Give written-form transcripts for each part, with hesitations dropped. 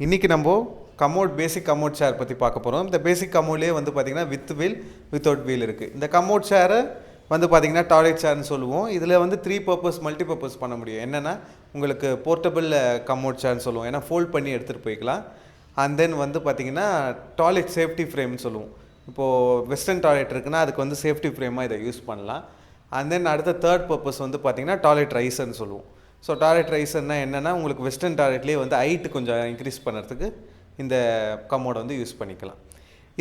இன்றைக்கி நம்ம கமோட் பேசிக் கமோட் சேர் பற்றி பார்க்க போகிறோம். இந்த பேசிக் கமோட்லேயே வந்து பார்த்திங்கன்னா வித் வீல் வித்தவுட் வீல் இருக்குது. இந்த கமோட் சேரை வந்து பார்த்திங்கன்னா டாய்லெட் சேர்னு சொல்லுவோம். இதில் வந்து 3 பர்பஸ் மல்டிபர்பஸ் பண்ண முடியும். என்னென்னா உங்களுக்கு போர்ட்டபிள் கமோட் சேர்னு சொல்லுவோம், ஏன்னா ஃபோல்ட் பண்ணி எடுத்துகிட்டு போய்க்கலாம். அண்ட் தென் வந்து பார்த்திங்கன்னா டாய்லெட் சேஃப்டி ஃப்ரேம்னு சொல்லுவோம். இப்போது வெஸ்டர்ன் டாய்லெட் இருக்குன்னா அதுக்கு வந்து சேஃப்டி ஃப்ரேமாக இதை யூஸ் பண்ணலாம். அண்ட் தென் அடுத்த தேர்ட் பர்பஸ் வந்து பார்த்திங்கன்னா டாய்லெட் ரைசர்னு சொல்லுவோம். ஸோ டாய்லெட் ரைசர்னால் என்னென்னா உங்களுக்கு வெஸ்டர்ன் டாய்லெட்லேயே வந்து ஹைட்டு கொஞ்சம் இன்க்ரீஸ் பண்ணுறதுக்கு இந்த கமோடை வந்து யூஸ் பண்ணிக்கலாம்.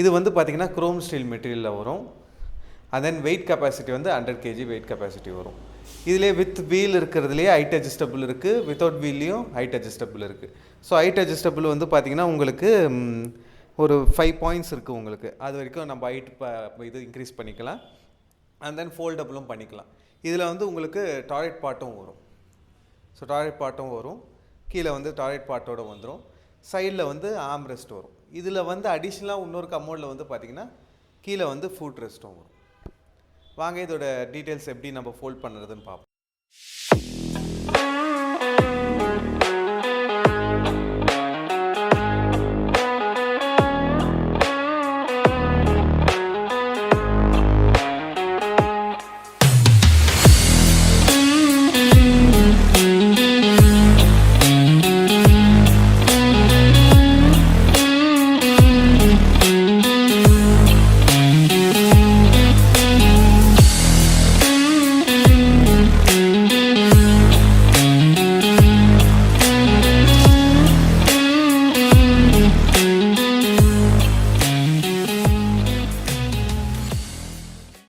இது வந்து பார்த்திங்கன்னா குரோம் ஸ்டீல் மெட்டீரியலில் வரும். அண்ட் தென் வெயிட் கெப்பாசிட்டி வந்து 100 kg வெயிட் கெப்பாசிட்டி வரும். இதிலே வித் வீல் இருக்கிறதுலேயே ஹைட் அட்ஜஸ்டபிள் இருக்குது, வித்தவுட் வீல்லையும் ஹைட் அட்ஜஸ்டபிள் இருக்குது. ஸோ ஹைட் அட்ஜஸ்டபிள் வந்து பார்த்திங்கன்னா உங்களுக்கு ஒரு 5 பாயிண்ட்ஸ் இருக்குது உங்களுக்கு. அது வரைக்கும் நம்ம ஹைட் இது இன்க்ரீஸ் பண்ணிக்கலாம். அண்ட் தென் ஃபோல்டபுளும் பண்ணிக்கலாம். இதில் வந்து உங்களுக்கு டாய்லெட் பாட்டும் வரும். ஸோ டாய்லெட் பாட்டும் வரும், கீழே வந்து டாய்லெட் பாட்டோடு வந்துடும், சைடில் வந்து ஆர்ம் ரெஸ்ட் வரும். இதில் வந்து அடிஷ்னலாக இன்னொரு கமோடில் வந்து பார்த்திங்கன்னா கீழே வந்து ஃபுட் ரெஸ்ட்டும் வரும். வாங்க இதோட டீட்டெயில்ஸ் எப்படி நம்ம ஃபோல்ட் பண்ணுறதுன்னு பார்ப்போம்.